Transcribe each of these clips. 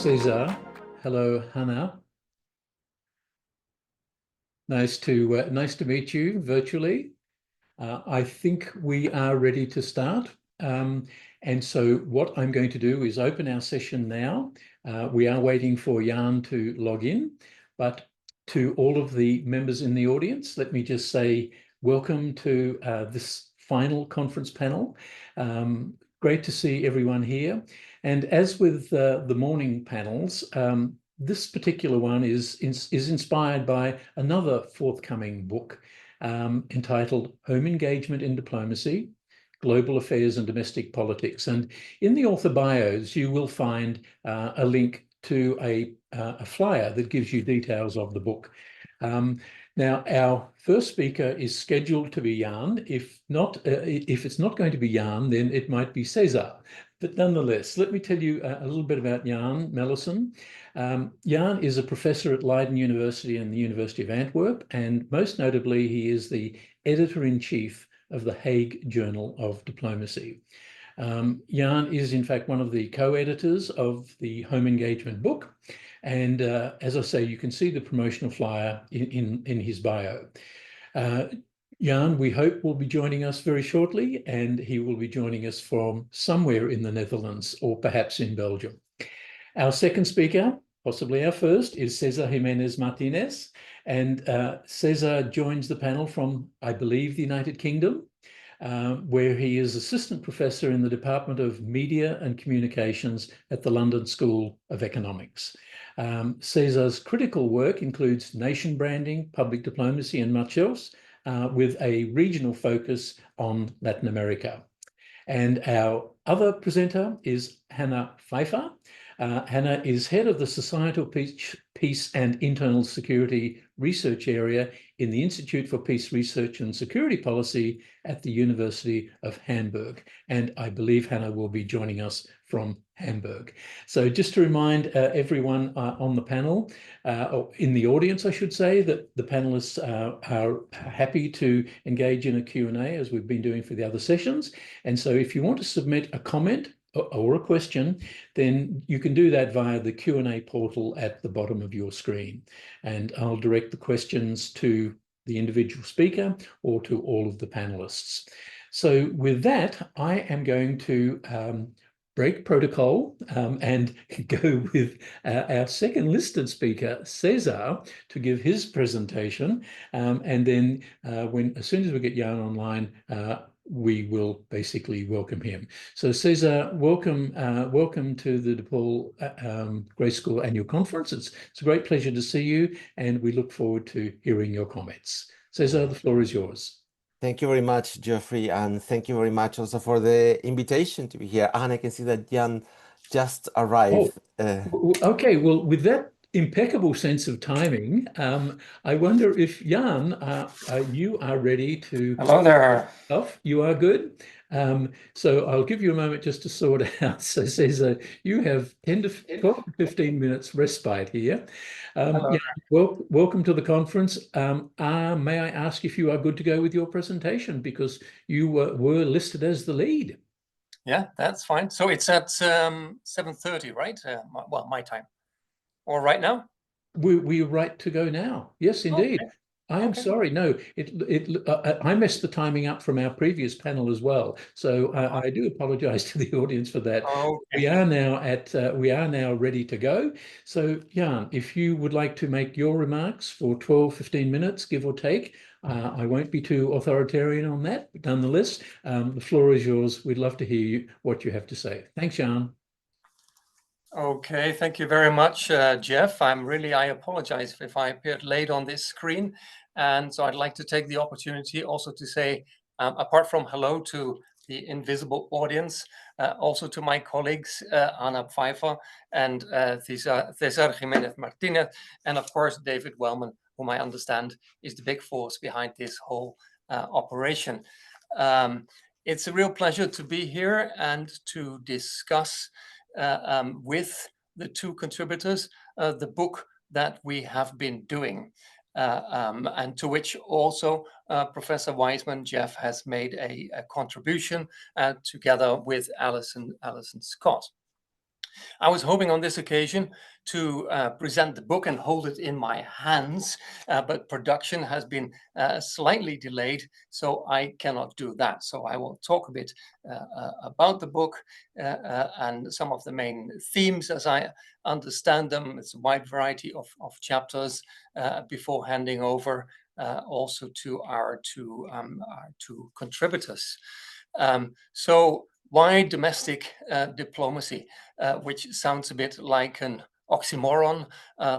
César. Hello, Hanna. Nice to meet you virtually. I think we are ready to start. And so what I'm going to do is open our session now. We are waiting for Jan to log in, but to all of the members in the audience, let me just say welcome to this final conference panel. Great to see everyone here. And as with the morning panels, this particular one is inspired by another forthcoming book entitled Home Engagement in Diplomacy, Global Affairs and Domestic Politics. And in the author bios, you will find a link to a flyer that gives you details of the book. Now, our first speaker is scheduled to be Jan. If it's not going to be Jan, then it might be César. But nonetheless, let me tell you a little bit about Jan Melisssen. Jan is a professor at Leiden University and the University of Antwerp, and most notably, he is the editor-in-chief of the Hague Journal of Diplomacy. Jan is, in fact, one of the co-editors of the Home Engagement book. And as I say, you can see the promotional flyer in his bio. Jan, we hope, will be joining us very shortly, and he will be joining us from somewhere in the Netherlands or perhaps in Belgium. Our second speaker, possibly our first, is César Jiménez-Martínez. And César joins the panel from, I believe, the United Kingdom, where he is assistant professor in the Department of Media and Communications at the London School of Economics. César's critical work includes nation branding, public diplomacy, and much else, with a regional focus on Latin America. And our other presenter is Hanna Pfeifer. Hanna is head of the Societal Peace and Internal Security Research Area in the Institute for Peace Research and Security Policy at the University of Hamburg. And I believe Hanna will be joining us from Hamburg. So just to remind everyone on the panel, or in the audience, I should say, that the panelists are happy to engage in a Q&A, as we've been doing for the other sessions. And so if you want to submit a comment or a question, then you can do that via the Q&A portal at the bottom of your screen. And I'll direct the questions to the individual speaker or to all of the panelists. So with that, I am going to break protocol and go with our second listed speaker, César, to give his presentation. And then as soon as we get Jan online, we will basically welcome him. So César, welcome to the DePaul Grace School Annual Conference. It's a great pleasure to see you, and we look forward to hearing your comments. César, the floor is yours. Thank you very much, Geoffrey, and thank you very much also for the invitation to be here. And I can see that Jan just arrived. Okay, well, with that impeccable sense of timing, I wonder if Jan, you are ready to... Hello there. You are good. So I'll give you a moment just to sort out. So César, you have 12 to 15 minutes respite here. Yeah, welcome to the conference. May I ask if you are good to go with your presentation, because you were listed as the lead? Yeah, that's fine. So it's at 7:30, right? Well, my time. Or right now? We're right to go now. Yes, indeed. Okay. I am sorry. No, I messed the timing up from our previous panel as well. So I do apologize to the audience for that. Okay. We are now ready to go. So Jan, if you would like to make your remarks for 12, 15 minutes, give or take. I won't be too authoritarian on that, but nonetheless, the floor is yours. We'd love to hear what you have to say. Thanks, Jan. Okay, thank you very much, Jeff. I apologize if I appeared late on this screen. And so I'd like to take the opportunity also to say, apart from hello to the invisible audience, also to my colleagues, Hanna Pfeifer and César Jiménez-Martínez, and of course, David Wellman, whom I understand is the big force behind this whole operation. It's a real pleasure to be here and to discuss with the two contributors the book that we have been doing, and to which also Professor Wiseman, Jeff, has made a contribution together with Alison Scott. I was hoping on this occasion to present the book and hold it in my hands, but production has been slightly delayed, so I cannot do that. So I will talk a bit about the book and some of the main themes as I understand them. It's a wide variety of chapters before handing over also to our two contributors. So why domestic diplomacy, which sounds a bit like an oxymoron,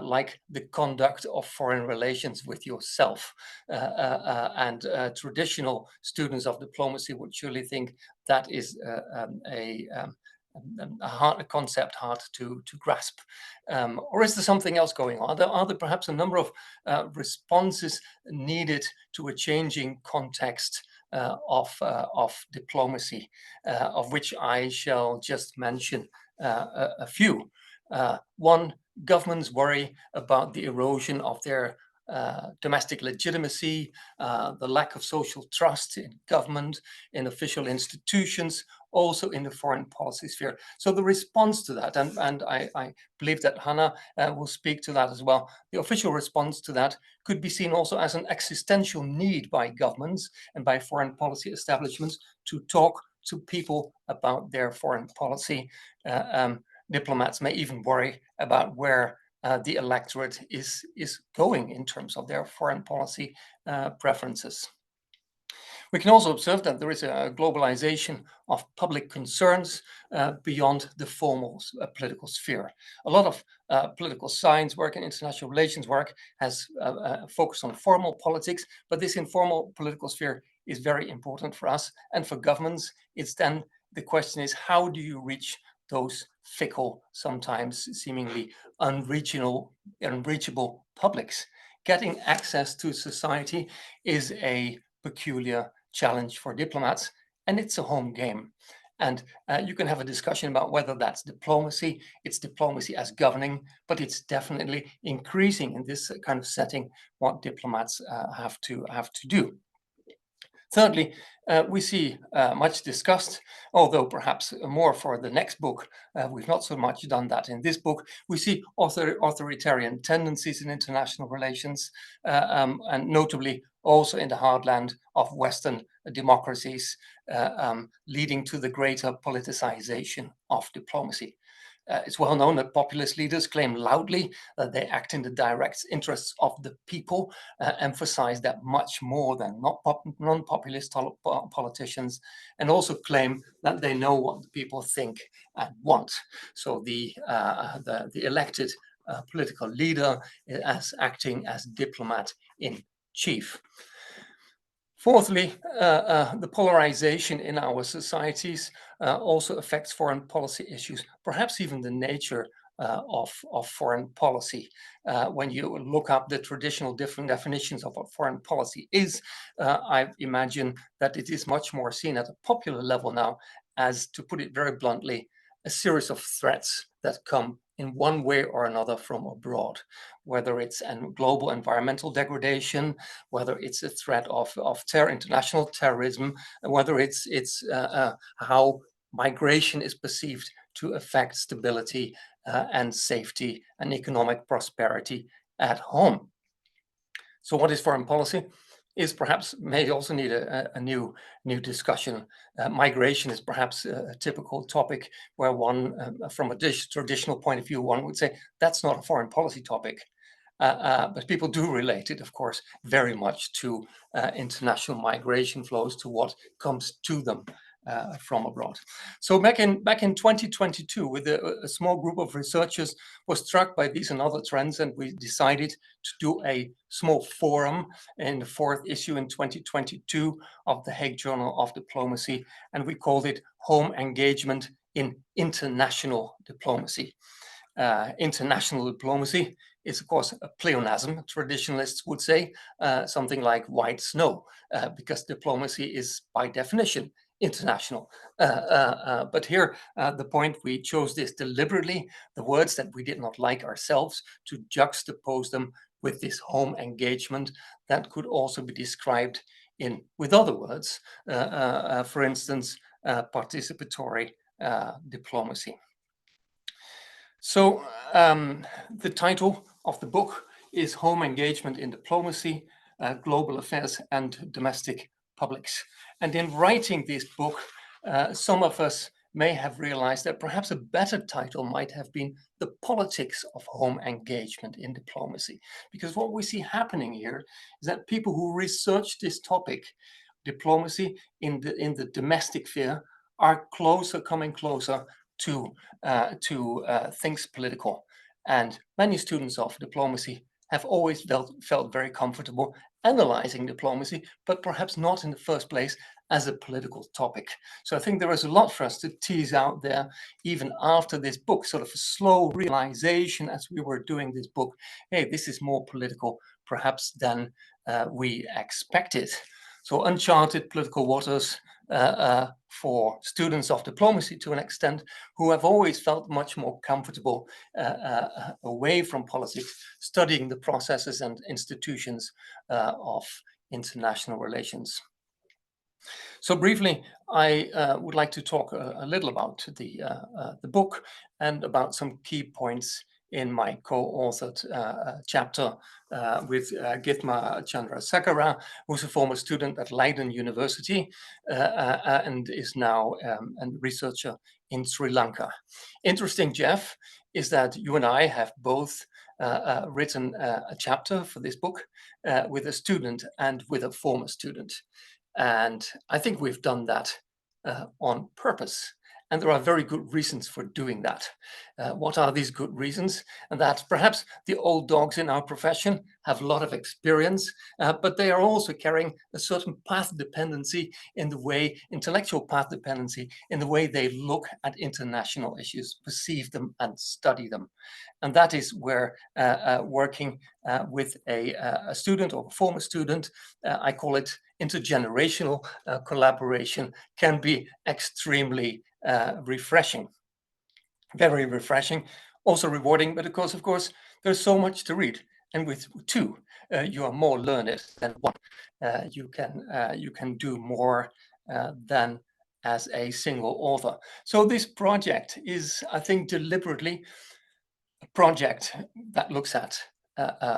like the conduct of foreign relations with yourself. And traditional students of diplomacy would surely think that is a concept hard to grasp. Or is there something else going on? Are there perhaps a number of responses needed to a changing context of diplomacy, of which I shall just mention a few. One, governments worry about the erosion of their domestic legitimacy, the lack of social trust in government, in official institutions, also in the foreign policy sphere. So the response to that, and I believe that Hanna will speak to that as well, the official response to that could be seen also as an existential need by governments and by foreign policy establishments to talk to people about their foreign policy. Diplomats may even worry about where the electorate is going in terms of their foreign policy preferences. We can also observe that there is a globalization of public concerns beyond the formal political sphere. A lot of political science work and international relations work has focused on formal politics, but this informal political sphere is very important for us and for governments. It's then the question is, how do you reach those fickle, sometimes seemingly unreachable publics? Getting access to society is a peculiar challenge for diplomats, and it's a home game. And you can have a discussion about whether that's diplomacy, it's diplomacy as governing, but it's definitely increasing in this kind of setting what diplomats have to do. Thirdly, we see much discussed, although perhaps more for the next book. We've not so much done that in this book. We see authoritarian tendencies in international relations, and notably also in the heartland of Western democracies, leading to the greater politicization of diplomacy. It's well known that populist leaders claim loudly that they act in the direct interests of the people, emphasize that much more than non-populist politicians, and also claim that they know what the people think and want. So the elected political leader is acting as diplomat in chief. Fourthly, the polarization in our societies also affects foreign policy issues, perhaps even the nature of foreign policy. When you look up the traditional different definitions of what foreign policy is, I imagine that it is much more seen at a popular level now as, to put it very bluntly, a series of threats that come in one way or another from abroad, whether it's a global environmental degradation, whether it's a threat of international terrorism, whether it's how migration is perceived to affect stability and safety and economic prosperity at home. So what is foreign policy? Is perhaps may also need a new discussion. Migration is perhaps a typical topic where one, from a traditional point of view, one would say that's not a foreign policy topic. But people do relate it, of course, very much to international migration flows, to what comes to them from abroad. So back in 2022, with a small group of researchers, was struck by these and other trends, and we decided to do a small forum in the 4th issue in 2022 of the Hague Journal of Diplomacy, and we called it Home Engagement in International Diplomacy. International diplomacy is, of course, a pleonasm. Traditionalists would say something like white snow, because diplomacy is, by definition, international. But here, the point, we chose this deliberately, the words that we did not like ourselves, to juxtapose them with this home engagement that could also be described with other words, for instance, participatory diplomacy. So the title of the book is Home Engagement in Diplomacy, Global Affairs and Domestic Publics. And in writing this book, some of us may have realized that perhaps a better title might have been The Politics of Home Engagement in Diplomacy. Because what we see happening here is that people who research this topic, diplomacy in the domestic sphere, are coming closer to things political. And many students of diplomacy have always felt very comfortable analyzing diplomacy, but perhaps not in the first place as a political topic. So I think there is a lot for us to tease out there, even after this book, sort of a slow realization as we were doing this book. Hey, this is more political perhaps than we expected. So uncharted political waters for students of diplomacy to an extent who have always felt much more comfortable away from politics, studying the processes and institutions of international relations. So briefly, I would like to talk a little about the book and about some key points in my co-authored chapter with Gitma Chandrasekhara, who's a former student at Leiden University and is now a researcher in Sri Lanka. Interesting, Jeff, is that you and I have both written a chapter for this book with a student and with a former student. And I think we've done that on purpose. And there are very good reasons for doing that. What are these good reasons? And that perhaps the old dogs in our profession have a lot of experience, but they are also carrying a certain path dependency in the way, intellectual path dependency, in the way they look at international issues, perceive them and study them. And that is where working with a student or a former student, I call it intergenerational collaboration, can be extremely refreshing, very refreshing, also rewarding, but of course, there's so much to read. And with two, you are more learned than one. You can do more than as a single author. So this project is, I think, deliberately a project that looks at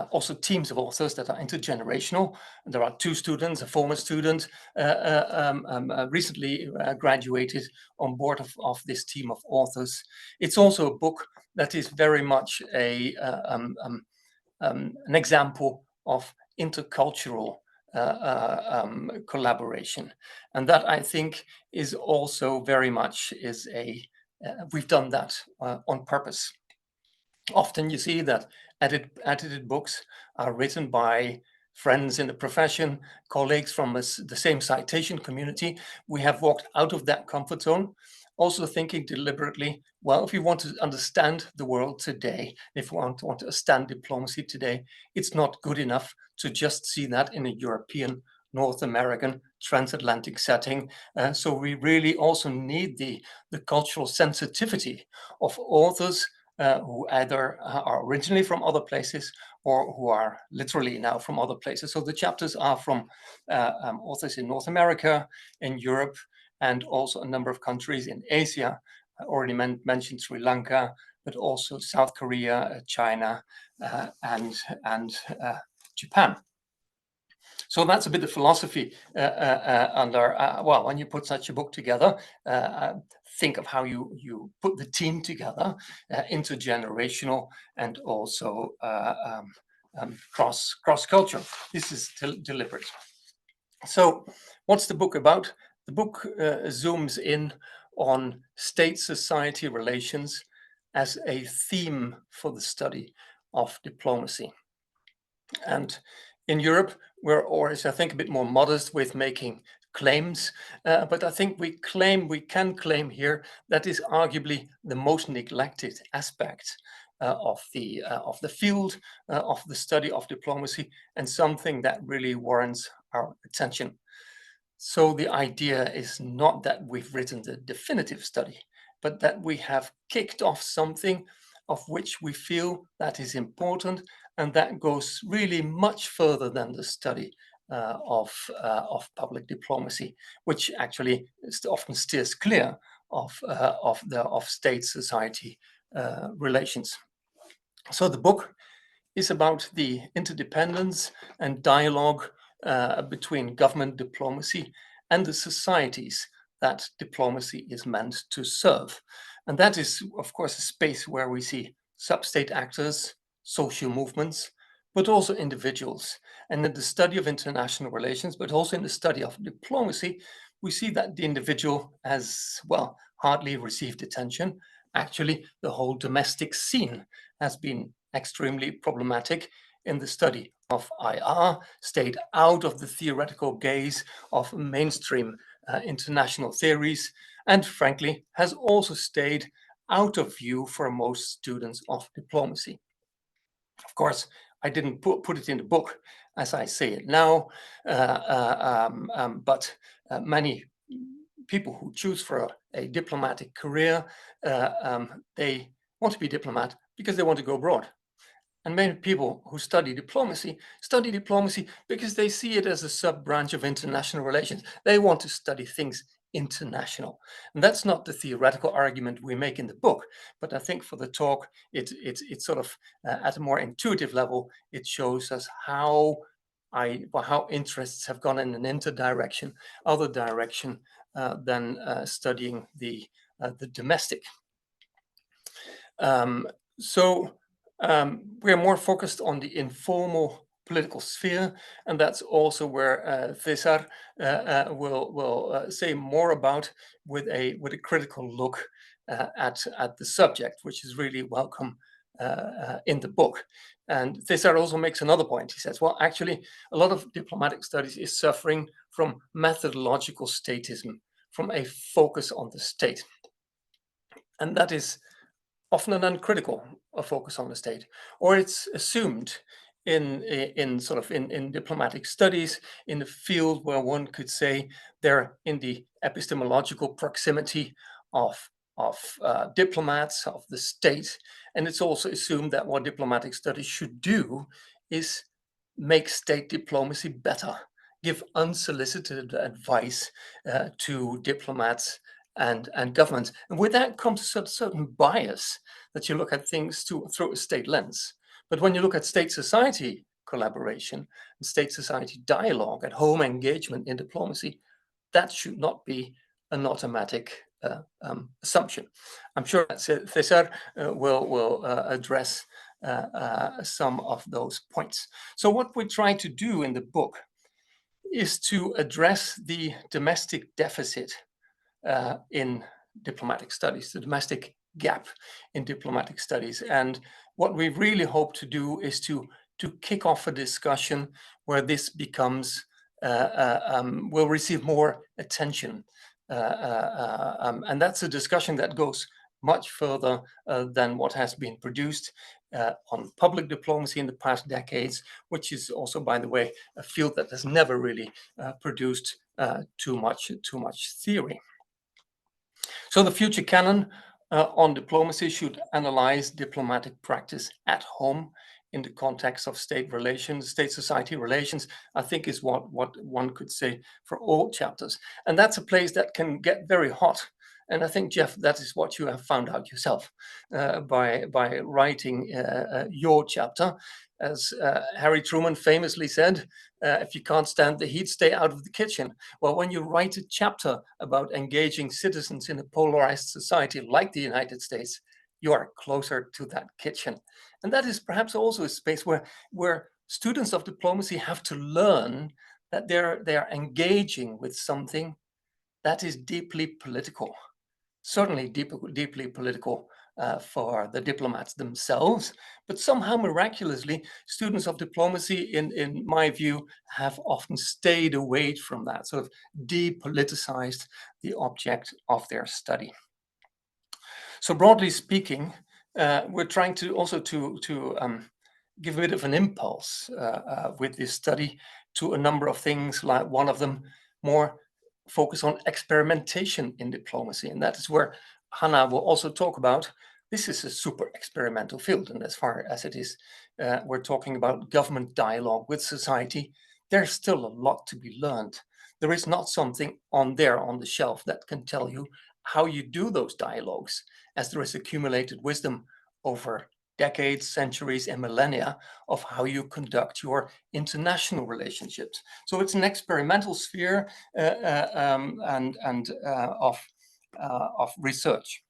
also teams of authors that are intergenerational. There are two students, a former student recently graduated on board of this team of authors. It's also a book that is very much an example of intercultural collaboration. And that, I think, is also very much we've done that on purpose. Often you see that edited books are written by friends in the profession, colleagues from the same citation community. We have walked out of that comfort zone, also thinking deliberately, well, if you want to understand the world today, if you want to understand diplomacy today, it's not good enough to just see that in a European, North American, transatlantic setting. So we really also need the cultural sensitivity of authors who either are originally from other places or who are literally now from other places. So the chapters are from authors in North America, in Europe, and also a number of countries in Asia. I already mentioned Sri Lanka, but also South Korea, China, and Japan. So that's a bit of philosophy under, well, when you put such a book together, think of how you put the team together, intergenerational and also cross-cultural. This is deliberate. So what's the book about? The book zooms in on state-society relations as a theme for the study of diplomacy. And in Europe, we're always, I think, a bit more modest with making claims, but I think we can claim here that is arguably the most neglected aspect of the field of the study of diplomacy, and something that really warrants our attention. So the idea is not that we've written the definitive study, but that we have kicked off something of which we feel that is important, and that goes really much further than the study of public diplomacy, which actually often steers clear of state-society relations. So the book is about the interdependence and dialogue between government diplomacy and the societies that diplomacy is meant to serve. And that is, of course, a space where we see sub-state actors, social movements, but also individuals. And in the study of international relations, but also in the study of diplomacy, we see that the individual has, well, hardly received attention. Actually, the whole domestic scene has been extremely problematic in the study of IR, stayed out of the theoretical gaze of mainstream international theories, and frankly, has also stayed out of view for most students of diplomacy. Of course, I didn't put it in the book as I say it now, but many people who choose for a diplomatic career, they want to be diplomat because they want to go abroad. And many people who study diplomacy because they see it as a sub-branch of international relations. They want to study things international. And that's not the theoretical argument we make in the book, but I think for the talk, it's sort of at a more intuitive level, it shows us how interests have gone in an other direction than studying the domestic. We're more focused on the informal political sphere, and that's also where César will say more about with a critical look at the subject, which is really welcome in the book. And César also makes another point. He says, well, actually, a lot of diplomatic studies is suffering from methodological statism, from a focus on the state. And that is often an uncritical focus on the state, or it's assumed in diplomatic studies in the field where one could say they're in the epistemological proximity of diplomats, of the state. And it's also assumed that what diplomatic studies should do is make state diplomacy better, give unsolicited advice to diplomats and governments. And with that comes a certain bias that you look at things through a state lens. But when you look at state-society collaboration and state-society dialogue at home engagement in diplomacy, that should not be an automatic assumption. I'm sure that César will address some of those points. So what we try to do in the book is to address the domestic deficit in diplomatic studies, the domestic gap in diplomatic studies. And what we really hope to do is to kick off a discussion where this becomes, will receive more attention. And that's a discussion that goes much further than what has been produced on public diplomacy in the past decades, which is also, by the way, a field that has never really produced too much theory. So the future canon on diplomacy should analyze diplomatic practice at home in the context of state relations, state-society relations, I think is what one could say for all chapters. And that's a place that can get very hot. And I think, Jeff, that is what you have found out yourself by writing your chapter. As Harry Truman famously said, if you can't stand the heat, stay out of the kitchen. Well, when you write a chapter about engaging citizens in a polarized society like the United States, you are closer to that kitchen. And that is perhaps also a space where students of diplomacy have to learn that they are engaging with something that is deeply political, certainly deeply political for the diplomats themselves, but somehow miraculously, students of diplomacy, in my view, have often stayed away from that, sort of depoliticized the object of their study. So broadly speaking, we're trying to also to give a bit of an impulse with this study to a number of things, like one of them more focus on experimentation in diplomacy. And that is where Hanna will also talk about. This is a super experimental field. And as far as it is, we're talking about government dialogue with society. There's still a lot to be learned. There is not something on the shelf that can tell you how you do those dialogues, as there is accumulated wisdom over decades, centuries, and millennia of how you conduct your international relationships. So it's an experimental sphere of research.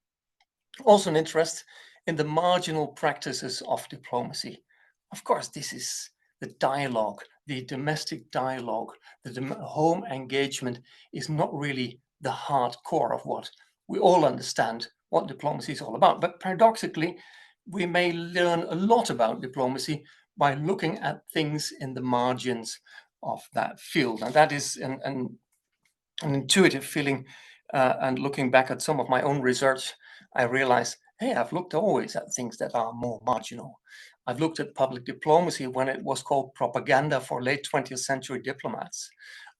Also an interest in the marginal practices of diplomacy. Of course, this is the dialogue, the domestic dialogue, the home engagement is not really the hard core of what we all understand what diplomacy is all about. But paradoxically, we may learn a lot about diplomacy by looking at things in the margins of that field. And that is an intuitive feeling. And looking back at some of my own research, I realized, hey, I've looked always at things that are more marginal. I've looked at public diplomacy when it was called propaganda for late 20th century diplomats.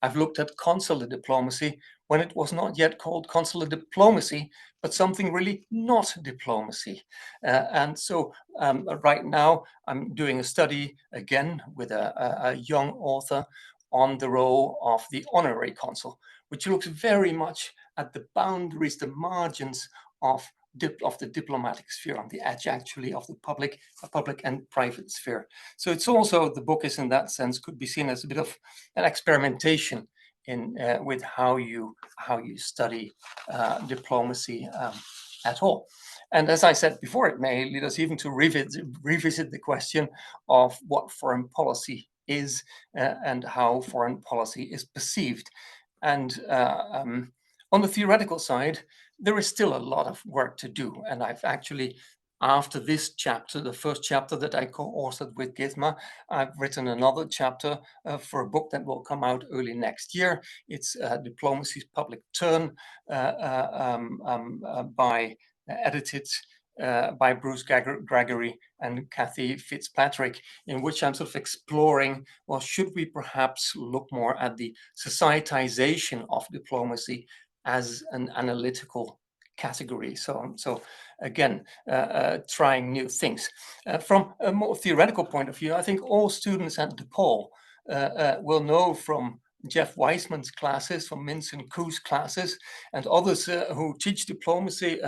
I've looked at consular diplomacy when it was not yet called consular diplomacy, but something really not diplomacy. And so right now I'm doing a study again with a young author on the role of the honorary consul, which looks very much at the boundaries, the margins of the diplomatic sphere, on the edge actually of the public and private sphere. So it's also, the book is in that sense, could be seen as a bit of an experimentation in with how you study diplomacy at all. And as I said before, it may lead us even to revisit the question of what foreign policy is and how foreign policy is perceived. And on the theoretical side, there is still a lot of work to do. And I've actually, after this chapter, the first chapter that I co-authored with Gizma, I've written another chapter for a book that will come out early next year. It's Diplomacy's Public Turn, edited by Bruce Gregory and Kathy Fitzpatrick, in which I'm sort of exploring, well, should we perhaps look more at the societization of diplomacy as an analytical category? So again, trying new things. From a more theoretical point of view, I think all students at DePaul will know from Jeff Weissman's classes, from Melisssen Koo's classes, and others who teach diplomacy,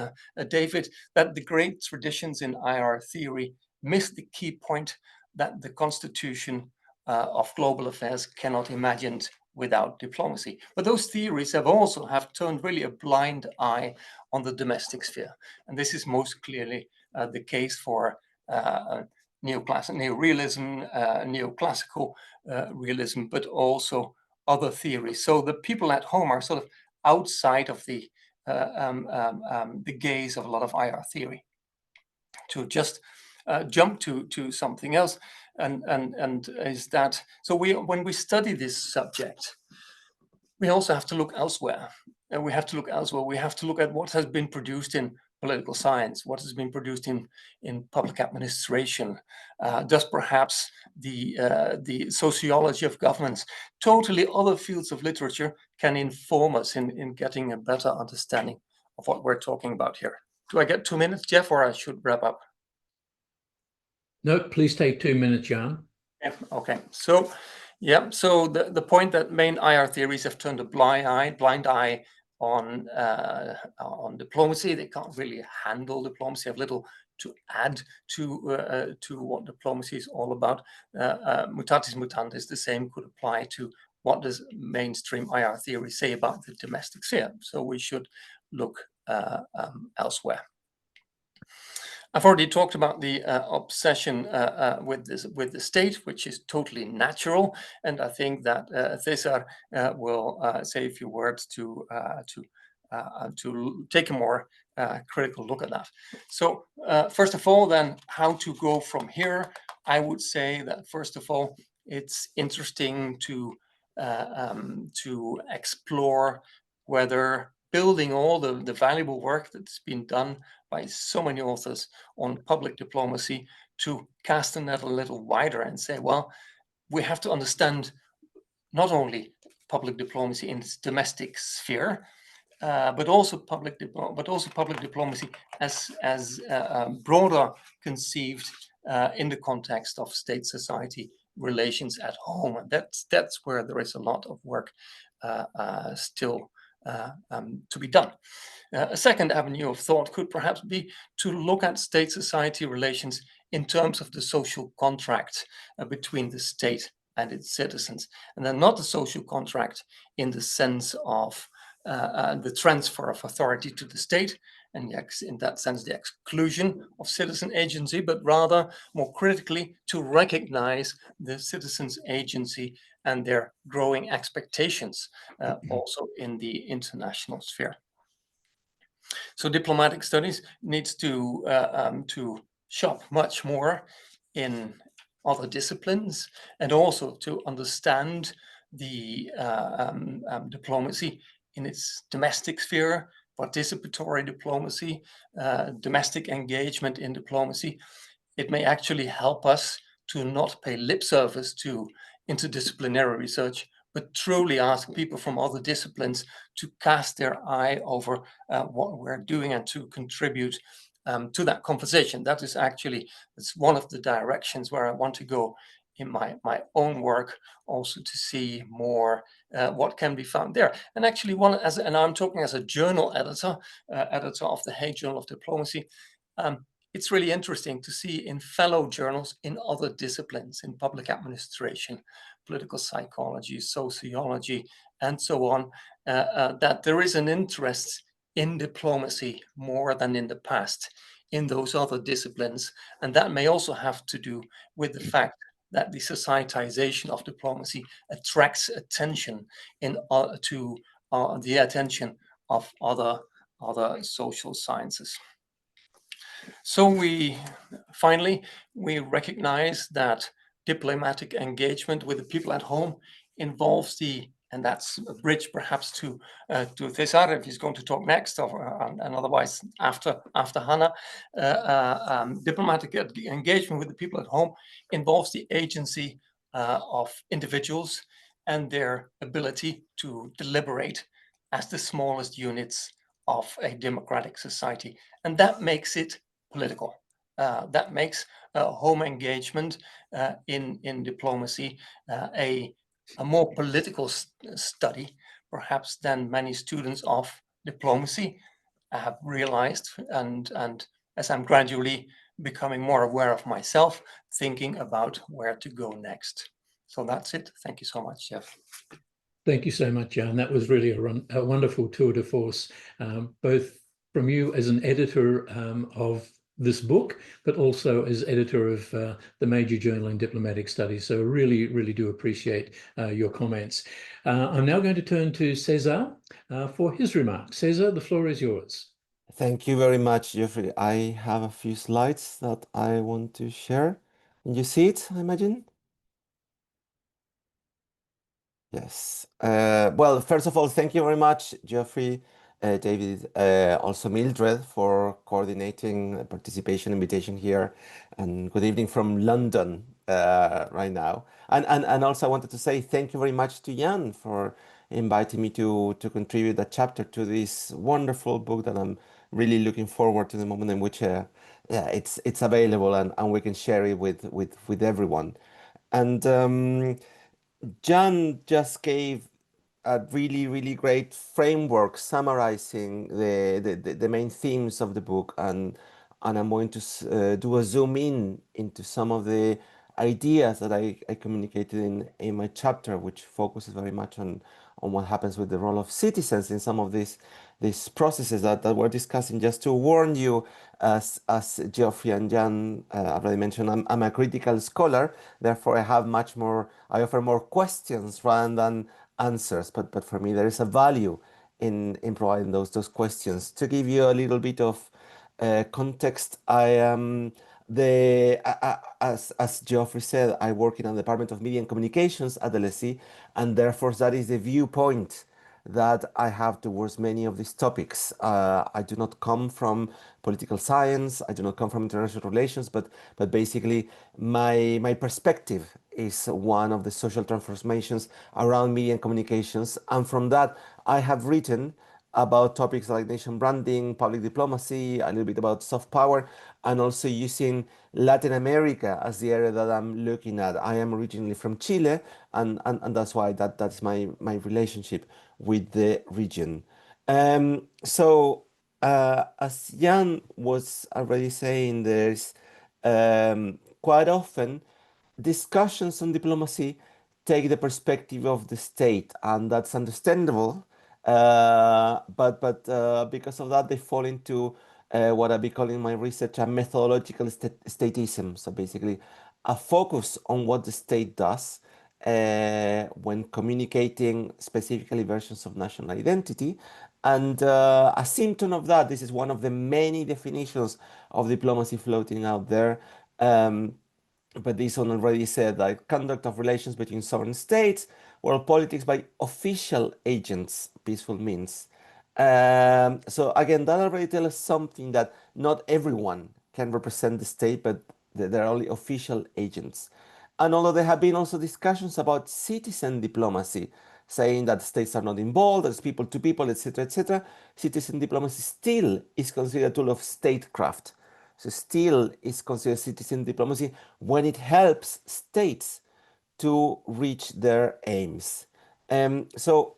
David, that the great traditions in IR theory miss the key point that the constitution of global affairs cannot imagine without diplomacy. But those theories have turned really a blind eye on the domestic sphere. And this is most clearly the case for neorealism, neoclassical realism, but also other theories. So the people at home are sort of outside of the gaze of a lot of IR theory. To just jump to something else, and is that, so when we study this subject, we also have to look elsewhere. And we have to look elsewhere. We have to look at what has been produced in political science, what has been produced in public administration. Does perhaps the sociology of governments, totally other fields of literature, can inform us in getting a better understanding of what we're talking about here. Do I get 2 minutes, Jeff, or I should wrap up? No, please take 2 minutes, Jan. Yeah, okay. So, yeah, so the point that main IR theories have turned a blind eye on diplomacy. They can't really handle diplomacy, have little to add to what diplomacy is all about. Mutatis mutandis, the same could apply to what does mainstream IR theory say about the domestic sphere. So we should look elsewhere. I've already talked about the obsession with the state, which is totally natural, and I think that César will say a few words to take a more critical look at that. So first of all, then, how to go from here? I would say that first of all, it's interesting to explore whether building all the valuable work that's been done by so many authors on public diplomacy, to cast the net a little wider and say, well, we have to understand not only public diplomacy in its domestic sphere, but also public diplomacy as broader conceived in the context of state-society relations at home. And that's where there is a lot of work still to be done. A second avenue of thought could perhaps be to look at state-society relations in terms of the social contract between the state and its citizens, and then not the social contract in the sense of the transfer of authority to the state, and in that sense the exclusion of citizen agency, but rather more critically to recognize the citizens' agency and their growing expectations also in the international sphere. So diplomatic studies needs to shop much more in other disciplines, and also to understand the diplomacy in its domestic sphere, participatory diplomacy, domestic engagement in diplomacy. It may actually help us to not pay lip service to interdisciplinary research, but truly ask people from other disciplines to cast their eye over what we're doing and to contribute to that conversation. That is actually, it's one of the directions where I want to go in my own work, also to see more what can be found there. And actually and I'm talking as a journal editor, editor of the Hague Journal of Diplomacy, it's really interesting to see in fellow journals in other disciplines, in public administration, political psychology, sociology, and so on, that there is an interest in diplomacy more than in the past in those other disciplines. And that may also have to do with the fact that the societization of diplomacy attracts attention to the attention of other social sciences. So finally, we recognize that diplomatic engagement with the people at home involves and that's a bridge perhaps to César, if he's going to talk next, and otherwise after Hanna. Diplomatic engagement with the people at home involves the agency of individuals and their ability to deliberate as the smallest units of a democratic society. And that makes it political. That makes home engagement in diplomacy a more political study, perhaps, than many students of diplomacy have realized, and as I'm gradually becoming more aware of myself, thinking about where to go next. So that's it. Thank you so much, Jeff. Thank you so much, Jan. That was really a wonderful tour de force, both from you as an editor of this book, but also as editor of the major journal in diplomatic studies. So really, really do appreciate your comments. I'm now going to turn to César for his remarks. César, the floor is yours. Thank you very much, Jeffrey. I have a few slides that I want to share. Can you see it, I imagine? Yes. Well, first of all, thank you very much, Jeffrey, David, also Mildred, for coordinating the participation invitation here. And good evening from London right now. And also I wanted to say thank you very much to Jan for inviting me to contribute a chapter to this wonderful book that I'm really looking forward to the moment in which it's available and we can share it with everyone. And Jan just gave a really, really great framework summarizing the main themes of the book, and I'm going to do a zoom into some of the ideas that I communicated in my chapter, which focuses very much on what happens with the role of citizens in some of these processes that we're discussing. Just to warn you, as Geoffrey and Jan already mentioned, I'm a critical scholar, therefore I offer more questions rather than answers, but for me there is a value in providing those questions. To give you a little bit of context, as Geoffrey said, I work in the Department of Media and Communications at LSE, and therefore that is the viewpoint that I have towards many of these topics. I do not come from political science, I do not come from international relations, but basically my perspective is one of the social transformations around media and communications. And from that, I have written about topics like nation branding, public diplomacy, a little bit about soft power, and also using Latin America as the area that I'm looking at. I am originally from Chile, and that's why that's my relationship with the region. As Jan was already saying, there's quite often discussions on diplomacy take the perspective of the state, and that's understandable. But because of that, they fall into what I be calling my research a methodological statism. So basically, a focus on what the state does when communicating specifically versions of national identity. And a symptom of that, this is one of the many definitions of diplomacy floating out there. But this one already said that conduct of relations between sovereign states, world politics by official agents, peaceful means. So again, that already tells us something, that not everyone can represent the state, but there are only official agents. And although there have been also discussions about citizen diplomacy, saying that states are not involved, there's people to people, etc., citizen diplomacy still is considered a tool of statecraft. So still is considered citizen diplomacy when it helps states to reach their aims. So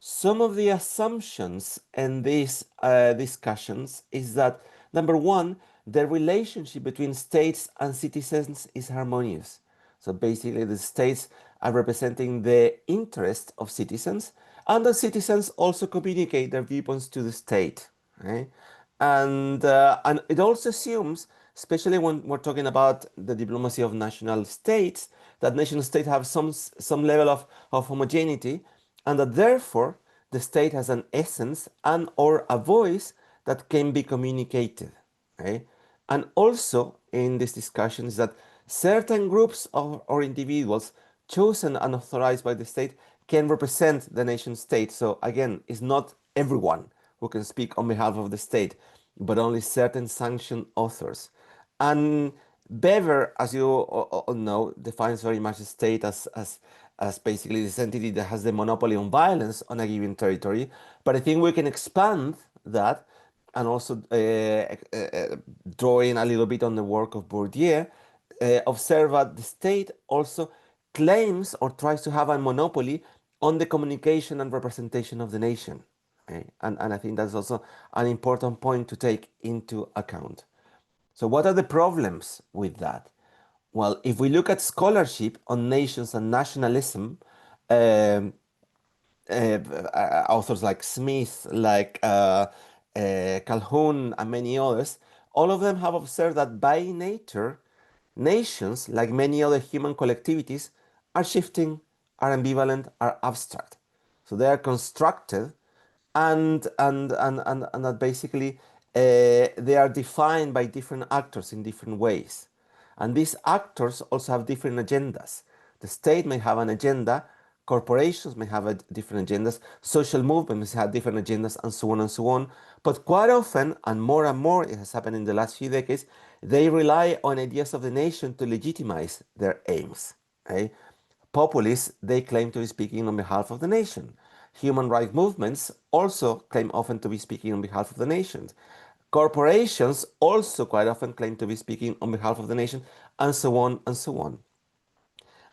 some of the assumptions in these discussions is that, number one, the relationship between states and citizens is harmonious. So basically, the states are representing the interest of citizens, and the citizens also communicate their viewpoints to the state. Right? And it also assumes, especially when we're talking about the diplomacy of national states, that nation states have some level of homogeneity, and that therefore the state has an essence and or a voice that can be communicated. Okay? And also in this discussion is that certain groups or individuals chosen and authorized by the state can represent the nation state. So again, it's not everyone who can speak on behalf of the state, but only certain sanctioned authors. And Weber, as you all know, defines very much the state as basically this entity that has the monopoly on violence on a given territory. But I think we can expand that and also drawing a little bit on the work of Bourdieu, observe that the state also claims or tries to have a monopoly on the communication and representation of the nation. Okay? And I think that's also an important point to take into account. So what are the problems with that? Well, if we look at scholarship on nations and nationalism, authors like Smith, like Calhoun, and many others, all of them have observed that by nature, nations, like many other human collectivities, are shifting, are ambivalent, are abstract. So they are constructed, and that basically they are defined by different actors in different ways. And these actors also have different agendas. The state may have an agenda, corporations may have different agendas, social movements have different agendas, and so on and so on. But quite often, and more, it has happened in the last few decades, they rely on ideas of the nation to legitimize their aims. Okay? Populists, they claim to be speaking on behalf of the nation. Human rights movements also claim often to be speaking on behalf of the nation. Corporations also quite often claim to be speaking on behalf of the nation, and so on and so on.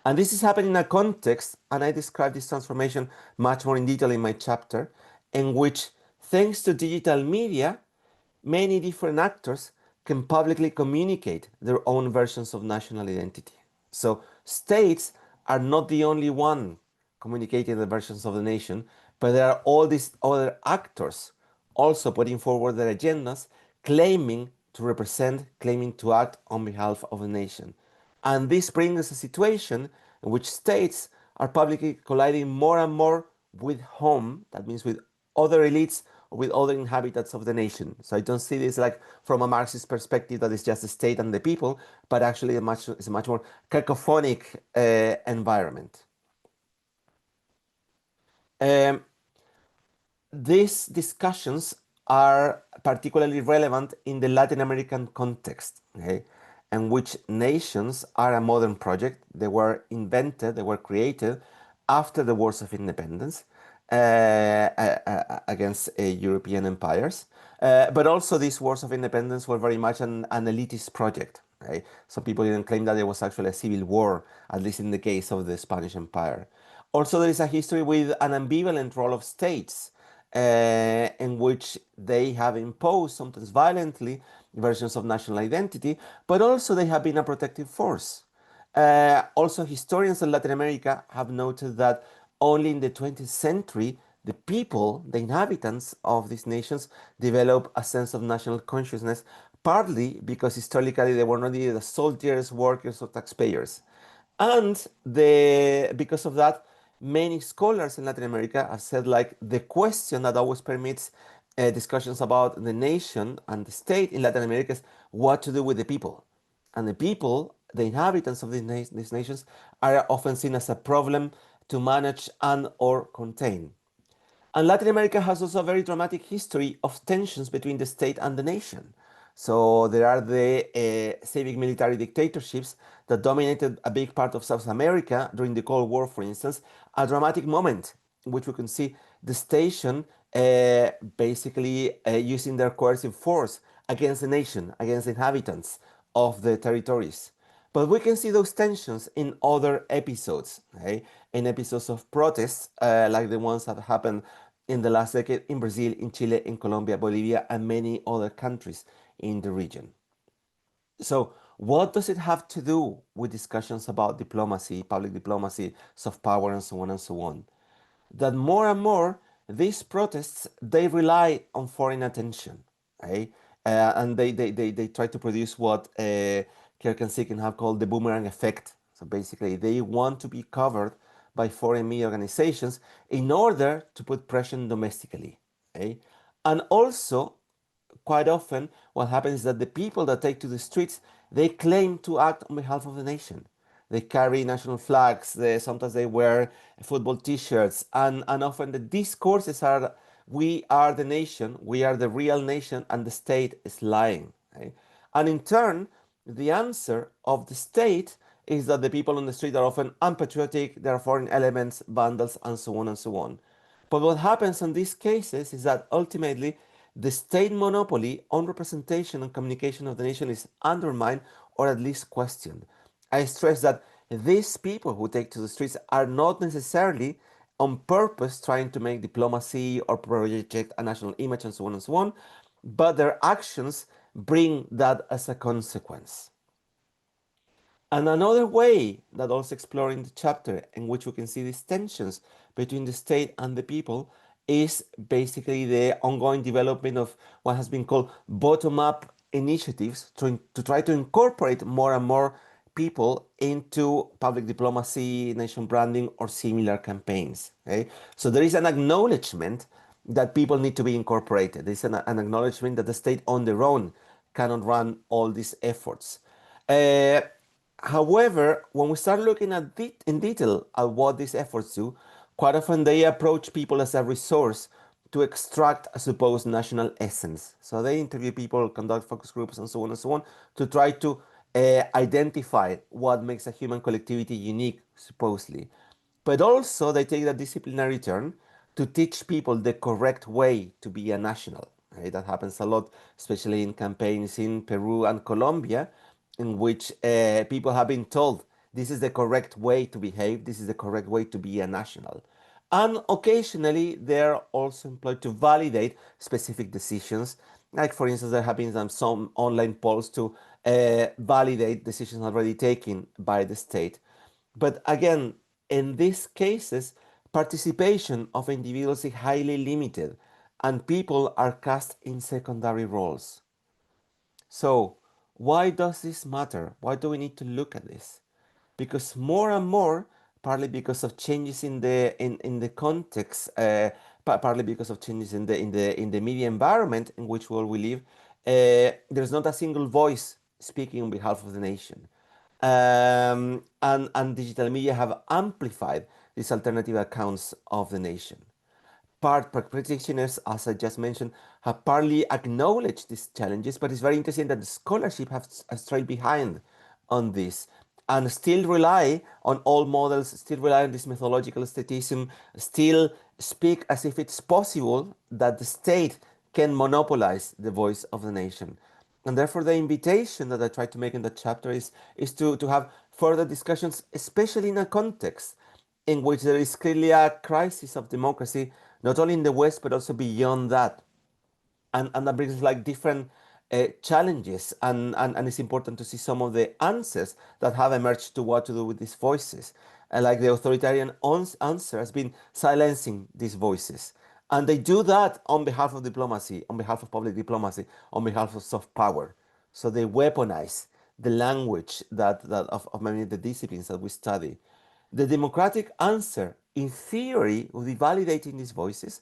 And this is happening in a context, and I describe this transformation much more in detail in my chapter, in which, thanks to digital media, many different actors can publicly communicate their own versions of national identity. So states are not the only one communicating the versions of the nation, but there are all these other actors also putting forward their agendas, claiming to represent, claiming to act on behalf of the nation. And this brings a situation in which states are publicly colliding more and more with home, that means with other elites, with other inhabitants of the nation. So I don't see this like from a Marxist perspective that it's just the state and the people, but actually it's a much more cacophonic environment. These discussions are particularly relevant in the Latin American context, okay, in which nations are a modern project. They were invented, they were created after the wars of independence against European empires. But also these wars of independence were very much an elitist project. Okay? Some people even claim that there was actually a civil war, at least in the case of the Spanish Empire. Also, there is a history with an ambivalent role of states in which they have imposed, sometimes violently, versions of national identity, but also they have been a protective force. Also, historians in Latin America have noted that only in the 20th century, the people, the inhabitants of these nations, develop a sense of national consciousness, partly because historically they were not either soldiers, workers, or taxpayers. And because of that, many scholars in Latin America have said, like, the question that always permits discussions about the nation and the state in Latin America is what to do with the people. And the people, the inhabitants of these nations, are often seen as a problem to manage and or contain. And Latin America has also a very dramatic history of tensions between the state and the nation. So there are the civic military dictatorships that dominated a big part of South America during the Cold War, for instance, a dramatic moment in which we can see the station basically using their coercive force against the nation, against the inhabitants of the territories. But we can see those tensions in other episodes, okay? In episodes of protests, like the ones that happened in the last decade in Brazil, in Chile, in Colombia, Bolivia, and many other countries in the region. So what does it have to do with discussions about diplomacy, public diplomacy, soft power, and so on and so on? That more and more these protests, they rely on foreign attention, right? And they try to produce what Kierkegaard have called the boomerang effect. So basically, they want to be covered by foreign media organizations in order to put pressure domestically, okay? And also, quite often, what happens is that the people that take to the streets, they claim to act on behalf of the nation. They carry national flags, sometimes they wear football t-shirts, and often the discourses are, we are the nation, we are the real nation, and the state is lying. Okay? And in turn, the answer of the state is that the people on the street are often unpatriotic, there are foreign elements, vandals, and so on and so on. But what happens in these cases is that ultimately the state monopoly on representation and communication of the nation is undermined or at least questioned. I stress that these people who take to the streets are not necessarily on purpose trying to make diplomacy or project a national image and so on, but their actions bring that as a consequence. And another way that also explore in the chapter in which we can see these tensions between the state and the people is basically the ongoing development of what has been called bottom-up initiatives to try to incorporate more and more people into public diplomacy, nation branding, or similar campaigns. Okay? So there is an acknowledgement that people need to be incorporated. There's an acknowledgement that the state on their own cannot run all these efforts. However, when we start looking at in detail at what these efforts do, quite often they approach people as a resource to extract a supposed national essence. So they interview people, conduct focus groups, and so on, to try to identify what makes a human collectivity unique, supposedly. But also they take that disciplinary turn to teach people the correct way to be a national. Right? That happens a lot, especially in campaigns in Peru and Colombia, in which people have been told this is the correct way to behave, this is the correct way to be a national. And occasionally they're also employed to validate specific decisions. Like, for instance, there have been some online polls to validate decisions already taken by the state. But again, in these cases, participation of individuals is highly limited and people are cast in secondary roles. So why does this matter? Why do we need to look at this? Because more and more, partly because of changes in the context, partly because of changes in the media environment in which we live, there's not a single voice speaking on behalf of the nation. And digital media have amplified these alternative accounts of the nation. Practitioners, as I just mentioned, have partly acknowledged these challenges, but it's very interesting that the scholarship has strayed behind on this and still rely on old models, still rely on this methodological statism, still speak as if it's possible that the state can monopolize the voice of the nation. And therefore, the invitation that I try to make in the chapter is to have further discussions, especially in a context in which there is clearly a crisis of democracy, not only in the West, but also beyond that. And that brings like different challenges, and it's important to see some of the answers that have emerged to what to do with these voices. Like the authoritarian answer has been silencing these voices. And they do that on behalf of diplomacy, on behalf of public diplomacy, on behalf of soft power. So they weaponize the language that of many of the disciplines that we study. The democratic answer, in theory, would be validating these voices,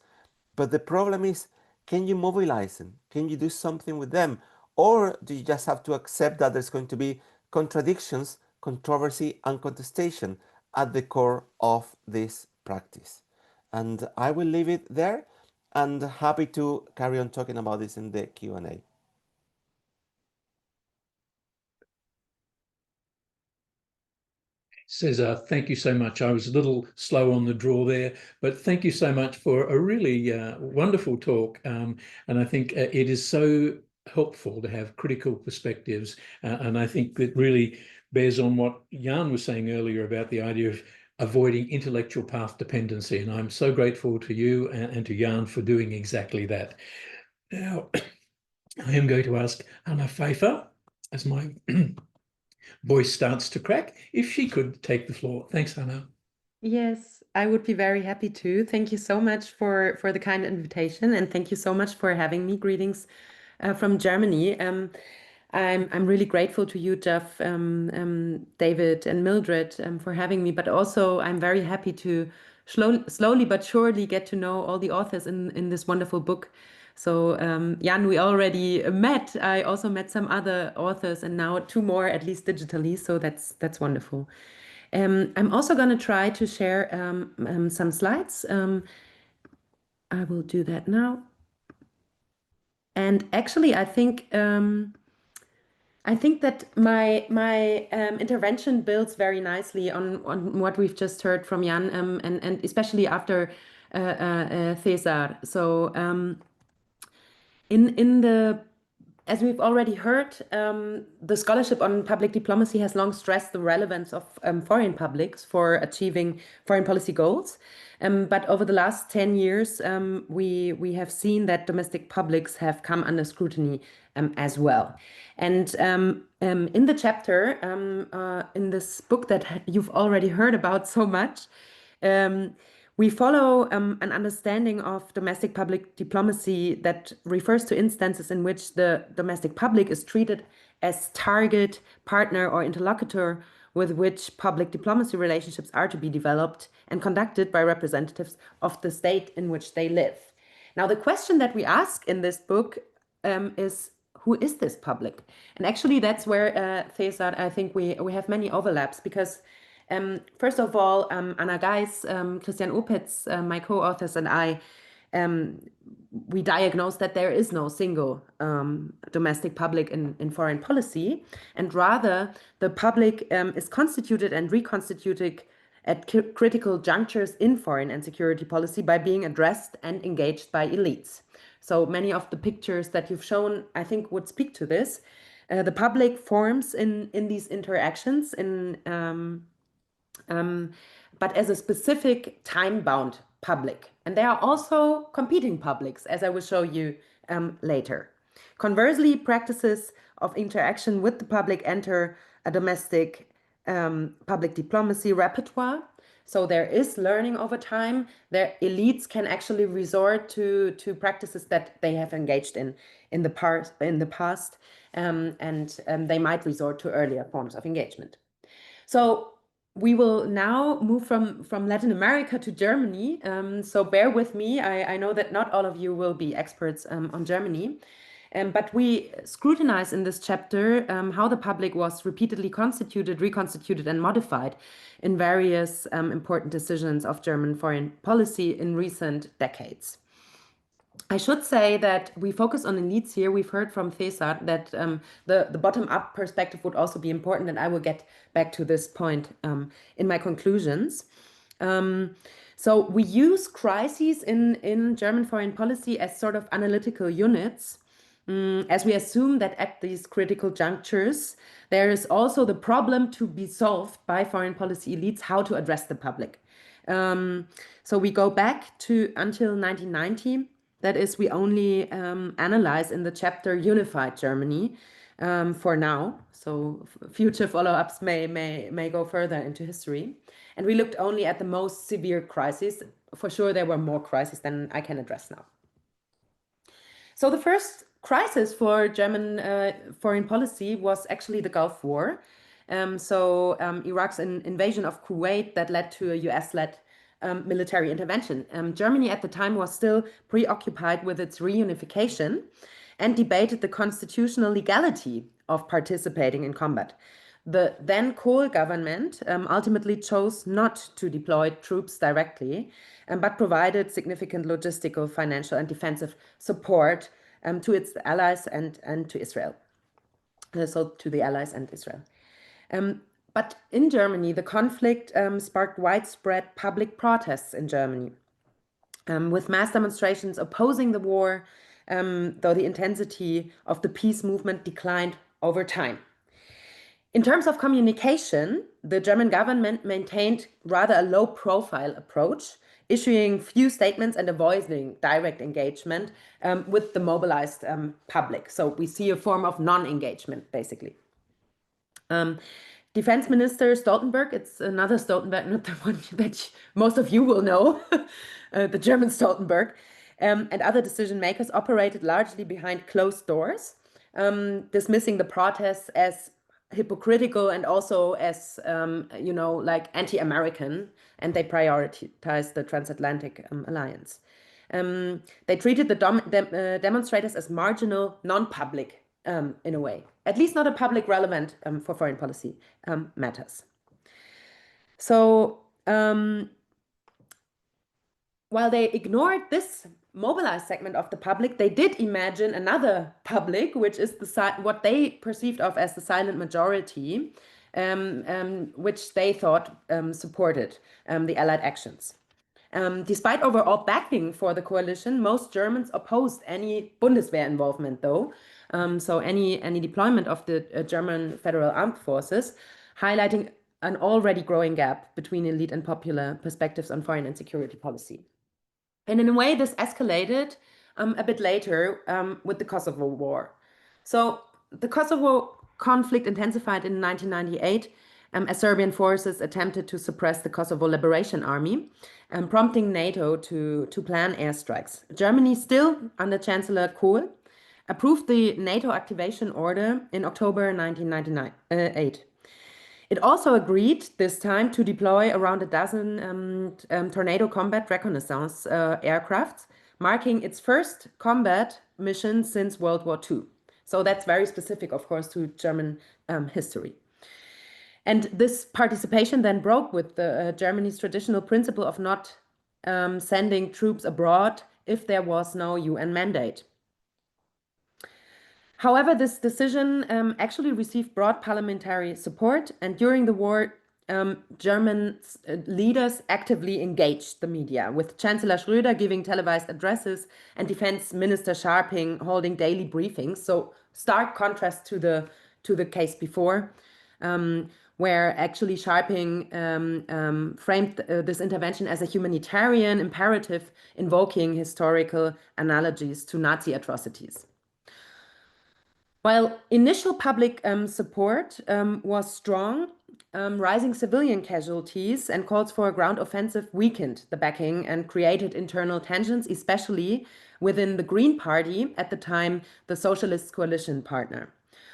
but the problem is, can you mobilize them? Can you do something with them? Or do you just have to accept that there's going to be contradictions, controversy, and contestation at the core of this practice? And I will leave it there, and happy to carry on talking about this in the Q&A. César, thank you so much. I was a little slow on the draw there, but thank you so much for a really wonderful talk. And I think it is so helpful to have critical perspectives. And I think that really bears on what Jan was saying earlier about the idea of avoiding intellectual path dependency. And I'm so grateful to you and to Jan for doing exactly that. Now, I am going to ask Hanna Pfeifer, as my voice starts to crack, if she could take the floor. Thanks, Hanna. Yes, I would be very happy to. Thank you so much for the kind invitation, and thank you so much for having me. Greetings from Germany. I'm really grateful to you, Jeff, David, and Mildred for having me, but also I'm very happy to slowly but surely get to know all the authors in this wonderful book. So Jan, we already met. I also met some other authors, and now two more, at least digitally. So that's wonderful. I'm also going to try to share some slides. I will do that now. And actually, I think that my intervention builds very nicely on what we've just heard from Jan, and especially after César. So as we've already heard, the scholarship on public diplomacy has long stressed the relevance of foreign publics for achieving foreign policy goals. But over the last 10 years, we have seen that domestic publics have come under scrutiny as well. And in the chapter, in this book that you've already heard about so much, we follow an understanding of domestic public diplomacy that refers to instances in which the domestic public is treated as target, partner, or interlocutor with which public diplomacy relationships are to be developed and conducted by representatives of the state in which they live. Now, the question that we ask in this book is, who is this public? And actually, that's where, César, I think we have many overlaps, because first of all, Anna Geis, Christian Opitz, my co-authors, and I, we diagnosed that there is no single domestic public in foreign policy, and rather the public is constituted and reconstituted at critical junctures in foreign and security policy by being addressed and engaged by elites. So many of the pictures that you've shown, I think, would speak to this. The public forms in these interactions but as a specific time-bound public. And there are also competing publics, as I will show you later. Conversely, practices of interaction with the public enter a domestic public diplomacy repertoire. So there is learning over time. Their elites can actually resort to practices that they have engaged in the past, and they might resort to earlier forms of engagement. So we will now move from Latin America to Germany. So bear with me. I know that not all of you will be experts on Germany. But we scrutinize in this chapter how the public was repeatedly constituted, reconstituted, and modified in various important decisions of German foreign policy in recent decades. I should say that we focus on elites here. We've heard from César that the bottom-up perspective would also be important, and I will get back to this point in my conclusions. So we use crises in German foreign policy as sort of analytical units, as we assume that at these critical junctures, there is also the problem to be solved by foreign policy elites, how to address the public. So we go back to until 1990. That is, we only analyze in the chapter Unified Germany for now. So future follow-ups may go further into history. And we looked only at the most severe crises. For sure, there were more crises than I can address now. So the first crisis for German foreign policy was actually the Gulf War. Iraq's invasion of Kuwait that led to a US-led military intervention. Germany at the time was still preoccupied with its reunification and debated the constitutional legality of participating in combat. The then Kohl government ultimately chose not to deploy troops directly, but provided significant logistical, financial, and defensive support to its allies and to Israel. So to the allies and Israel. But in Germany, the conflict sparked widespread public protests in Germany, with mass demonstrations opposing the war, though the intensity of the peace movement declined over time. In terms of communication, the German government maintained rather a low-profile approach, issuing few statements and avoiding direct engagement with the mobilized public. So we see a form of non-engagement, basically. Defense Minister Stoltenberg, it's another Stoltenberg, not the one that most of you will know, the German Stoltenberg, and other decision makers operated largely behind closed doors, dismissing the protests as hypocritical and also as, like anti-American, and they prioritized the transatlantic alliance. They treated the demonstrators as marginal, non-public in a way, at least not a public relevant for foreign policy matters. So while they ignored this mobilized segment of the public, they did imagine another public, which is what they perceived of as the silent majority, which they thought supported the Allied actions. Despite overall backing for the coalition, most Germans opposed any Bundeswehr involvement, though. So any deployment of the German federal armed forces, highlighting an already growing gap between elite and popular perspectives on foreign and security policy. And in a way, this escalated a bit later with the Kosovo War. So the Kosovo conflict intensified in 1998 as Serbian forces attempted to suppress the Kosovo Liberation Army, prompting NATO to plan airstrikes. Germany, still under Chancellor Kohl, approved the NATO activation order in October 1998. It also agreed this time to deploy around a dozen Tornado combat reconnaissance aircrafts, marking its first combat mission since World War II. So that's very specific, of course, to German history. And this participation then broke with Germany's traditional principle of not sending troops abroad if there was no UN mandate. However, this decision actually received broad parliamentary support, and during the war, German leaders actively engaged the media, with Chancellor Schröder giving televised addresses and Defense Minister Scharping holding daily briefings. So stark contrast to the case before, where actually Scharping framed this intervention as a humanitarian imperative, invoking historical analogies to Nazi atrocities. While initial public support was strong, rising civilian casualties and calls for a ground offensive weakened the backing and created internal tensions, especially within the Green Party, at the time the Socialist coalition partner.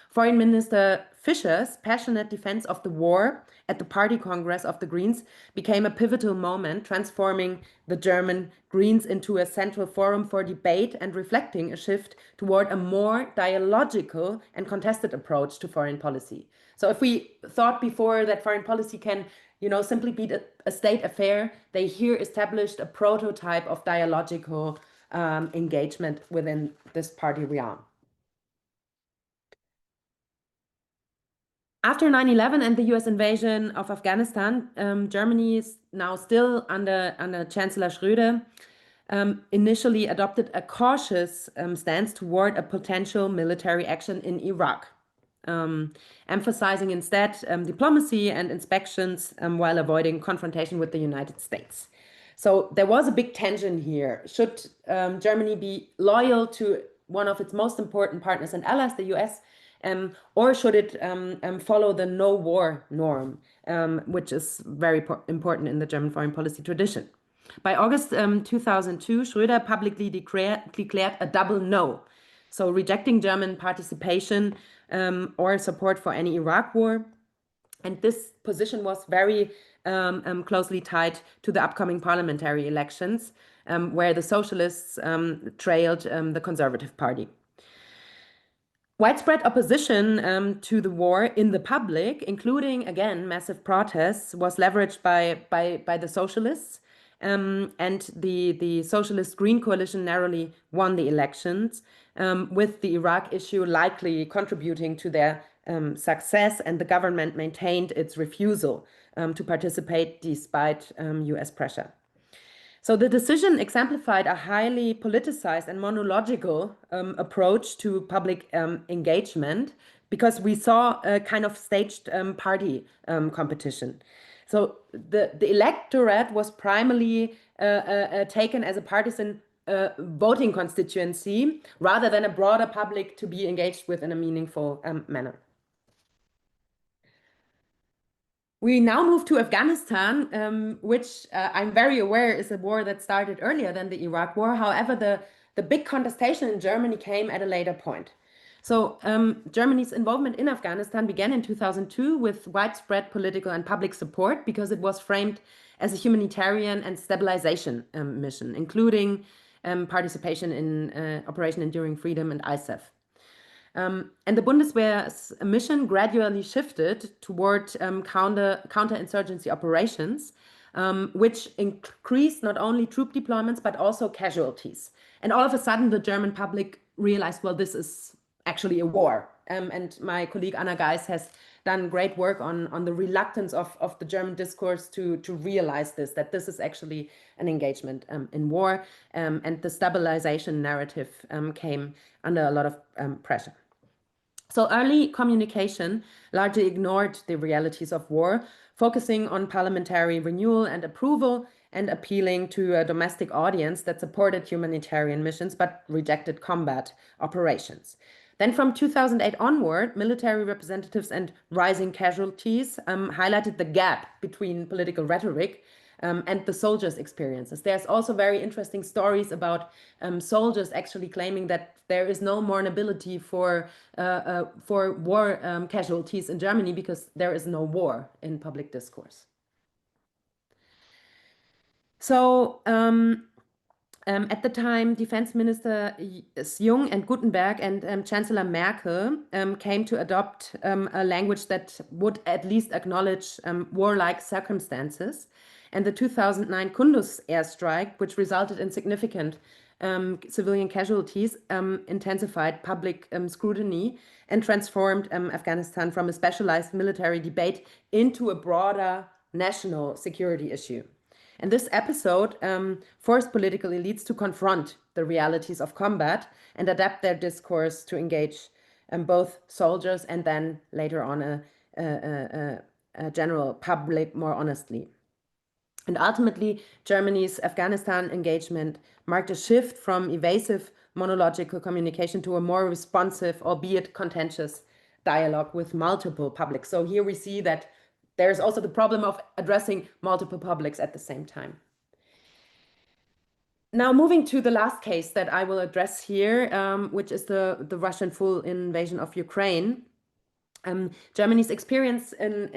Foreign Minister Fischer's passionate defense of the war at the Party Congress of the Greens became a pivotal moment, transforming the German Greens into a central forum for debate and reflecting a shift toward a more dialogical and contested approach to foreign policy. So if we thought before that foreign policy can, simply be a state affair, they here established a prototype of dialogical engagement within this party realm. After 9/11 and the US invasion of Afghanistan, Germany is now still under Chancellor Schröder, initially adopted a cautious stance toward a potential military action in Iraq. emphasizing instead diplomacy and inspections while avoiding confrontation with the United States. So there was a big tension here. Should Germany be loyal to one of its most important partners and allies, the US, or should it follow the no-war norm, which is very important in the German foreign policy tradition? By August 2002, Schröder publicly declared a double no, so rejecting German participation or support for any Iraq war. And this position was very closely tied to the upcoming parliamentary elections, where the socialists trailed the Conservative Party. Widespread opposition to the war in the public, including, again, massive protests, was leveraged by the socialists. And the Socialist Green Coalition narrowly won the elections, with the Iraq issue likely contributing to their success, and the government maintained its refusal to participate despite US pressure. So the decision exemplified a highly politicized and monological approach to public engagement, because we saw a kind of staged party competition. So the electorate was primarily taken as a partisan voting constituency rather than a broader public to be engaged with in a meaningful manner. We now move to Afghanistan, which I'm very aware is a war that started earlier than the Iraq war. However, the big contestation in Germany came at a later point. So Germany's involvement in Afghanistan began in 2002 with widespread political and public support, because it was framed as a humanitarian and stabilization mission, including participation in Operation Enduring Freedom and ISAF. And the Bundeswehr's mission gradually shifted toward counterinsurgency operations, which increased not only troop deployments, but also casualties. And all of a sudden, the German public realized, well, this is actually a war. And my colleague Anna Geis has done great work on the reluctance of the German discourse to realize this, that this is actually an engagement in war. And the stabilization narrative came under a lot of pressure. So early communication largely ignored the realities of war, focusing on parliamentary renewal and approval, and appealing to a domestic audience that supported humanitarian missions but rejected combat operations. Then from 2008 onward, military representatives and rising casualties highlighted the gap between political rhetoric and the soldiers' experiences. There's also very interesting stories about soldiers actually claiming that there is no mournability for war casualties in Germany because there is no war in public discourse. So at the time, Defense Minister Jung and Gutenberg and Chancellor Merkel came to adopt a language that would at least acknowledge warlike circumstances. And the 2009 Kunduz airstrike, which resulted in significant civilian casualties, intensified public scrutiny and transformed Afghanistan from a specialized military debate into a broader national security issue. And this episode forced political elites to confront the realities of combat and adapt their discourse to engage both soldiers and then later on a general public more honestly. And ultimately, Germany's Afghanistan engagement marked a shift from evasive monological communication to a more responsive, albeit contentious, dialogue with multiple publics. So here we see that there's also the problem of addressing multiple publics at the same time. Now, moving to the last case that I will address here, which is the Russian full invasion of Ukraine. Germany's experience in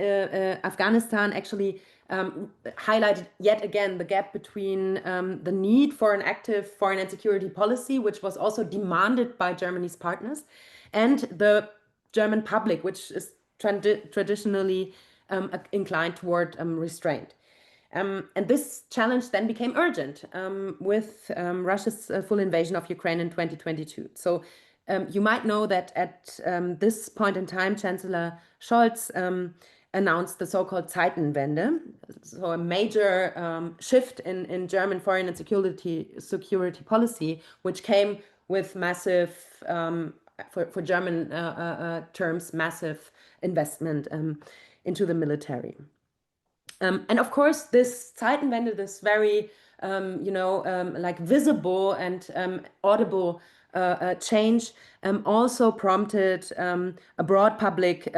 Afghanistan actually highlighted yet again the gap between the need for an active foreign and security policy, which was also demanded by Germany's partners, and the German public, which is traditionally inclined toward restraint. And this challenge then became urgent with Russia's full invasion of Ukraine in 2022. So you might know that at this point in time, Chancellor Scholz announced the so-called Zeitenwende, so a major shift in German foreign and security policy, which came with massive for German terms, massive investment into the military. And of course, this Zeitenwende, this very, like visible and audible change also prompted a broad public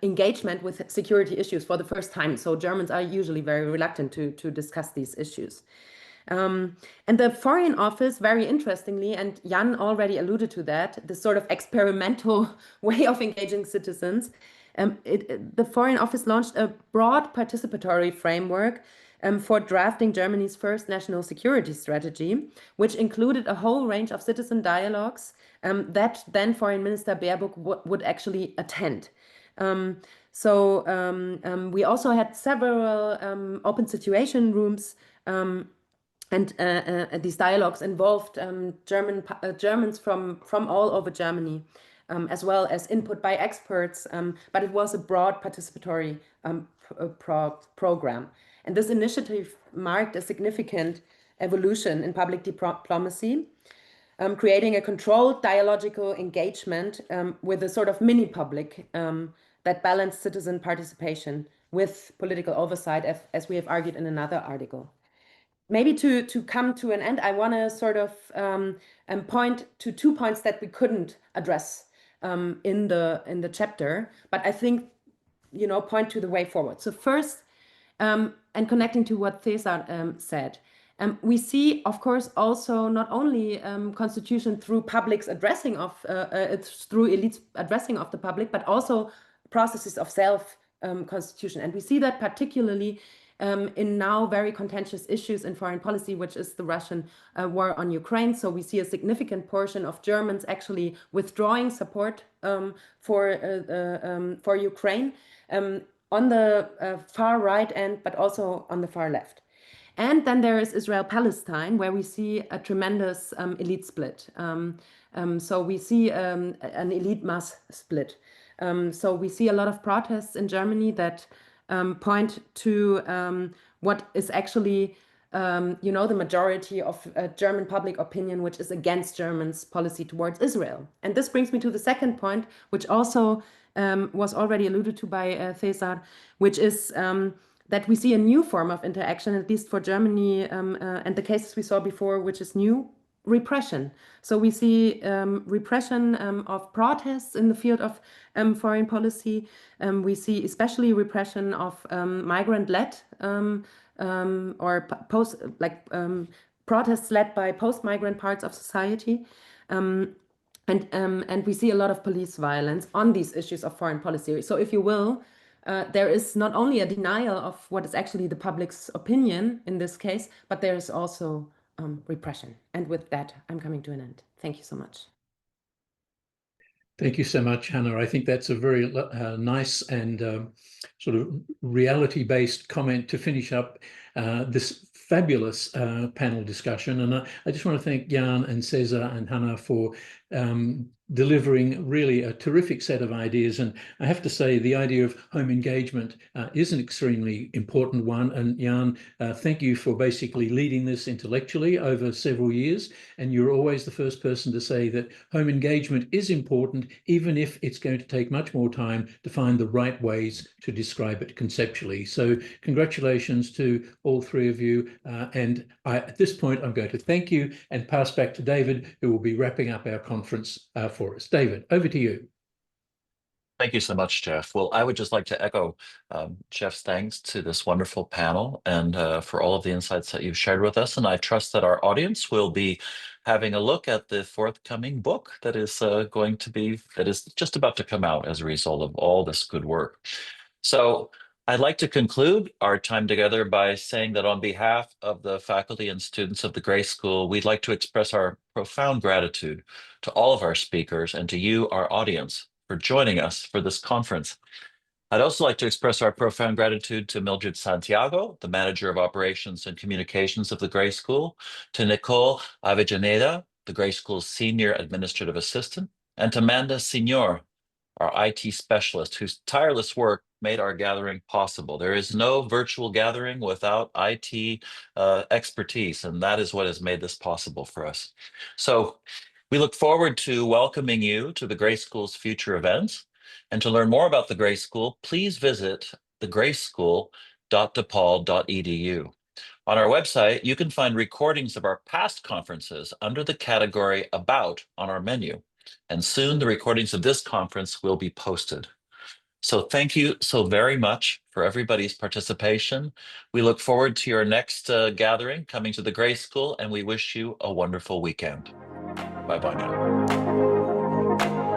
engagement with security issues for the first time. So Germans are usually very reluctant to discuss these issues. And the Foreign Office, very interestingly, and Jan already alluded to that, this sort of experimental way of engaging citizens, the Foreign Office launched a broad participatory framework for drafting Germany's first national security strategy, which included a whole range of citizen dialogues that then Foreign Minister Baerbock would actually attend. We also had several open situation rooms, and these dialogues involved Germans from all over Germany, as well as input by experts, but it was a broad participatory program. And this initiative marked a significant evolution in public diplomacy, creating a controlled dialogical engagement with a sort of mini-public that balanced citizen participation with political oversight, as we have argued in another article. Maybe to come to an end, I want to sort of point to 2 points that we couldn't address in the chapter, but I think, point to the way forward. So first, and connecting to what César said, we see, of course, also not only constitution through public's addressing of, through elites addressing of the public, but also processes of self-constitution. And we see that particularly in now very contentious issues in foreign policy, which is the Russian war on Ukraine. So we see a significant portion of Germans actually withdrawing support for Ukraine on the far right end, but also on the far left. And then there is Israel-Palestine, where we see a tremendous elite split. So we see an elite mass split. So we see a lot of protests in Germany that point to what is actually, the majority of German public opinion, which is against Germans' policy towards Israel. And this brings me to the second point, which also was already alluded to by César, which is that we see a new form of interaction, at least for Germany, and the cases we saw before, which is new repression. So we see repression of protests in the field of foreign policy. We see especially repression of migrant-led or protests led by post-migrant parts of society. And we see a lot of police violence on these issues of foreign policy. So if you will, there is not only a denial of what is actually the public's opinion in this case, but there is also repression. And with that, I'm coming to an end. Thank you so much. Thank you so much, Hanna. I think that's a very nice and sort of reality-based comment to finish up this fabulous panel discussion. And I just want to thank Jan and César and Hanna for delivering really a terrific set of ideas. And I have to say, the idea of home engagement is an extremely important one. And Jan, thank you for basically leading this intellectually over several years. And you're always the first person to say that home engagement is important, even if it's going to take much more time to find the right ways to describe it conceptually. So congratulations to all three of you. And at this point, I'm going to thank you and pass back to David, who will be wrapping up our conference for us. David, over to you. Thank you so much, Jeff. Well, I would just like to echo Jeff's thanks to this wonderful panel and for all of the insights that you've shared with us. And I trust that our audience will be having a look at the forthcoming book that is just about to come out as a result of all this good work. So I'd like to conclude our time together by saying that on behalf of the faculty and students of the Gray School, we'd like to express our profound gratitude to all of our speakers and to you, our audience, for joining us for this conference. I'd also like to express our profound gratitude to Mildred Santiago, the Manager of Operations and Communications of the Gray School, to Nicole Avellaneda, the Gray School's Senior Administrative Assistant, and to Amanda Signor, our IT specialist, whose tireless work made our gathering possible. There is no virtual gathering without IT expertise, and that is what has made this possible for us. So We look forward to welcoming you to the Gray School's future events. And to learn more about the Gray School, please visit thegrayschool.depaul.edu. On our website, you can find recordings of our past conferences under the category About on our menu. And soon the recordings of this conference will be posted. So thank you so very much for everybody's participation. We look forward to your next gathering coming to the Gray School, and we wish you a wonderful weekend. Bye-bye now.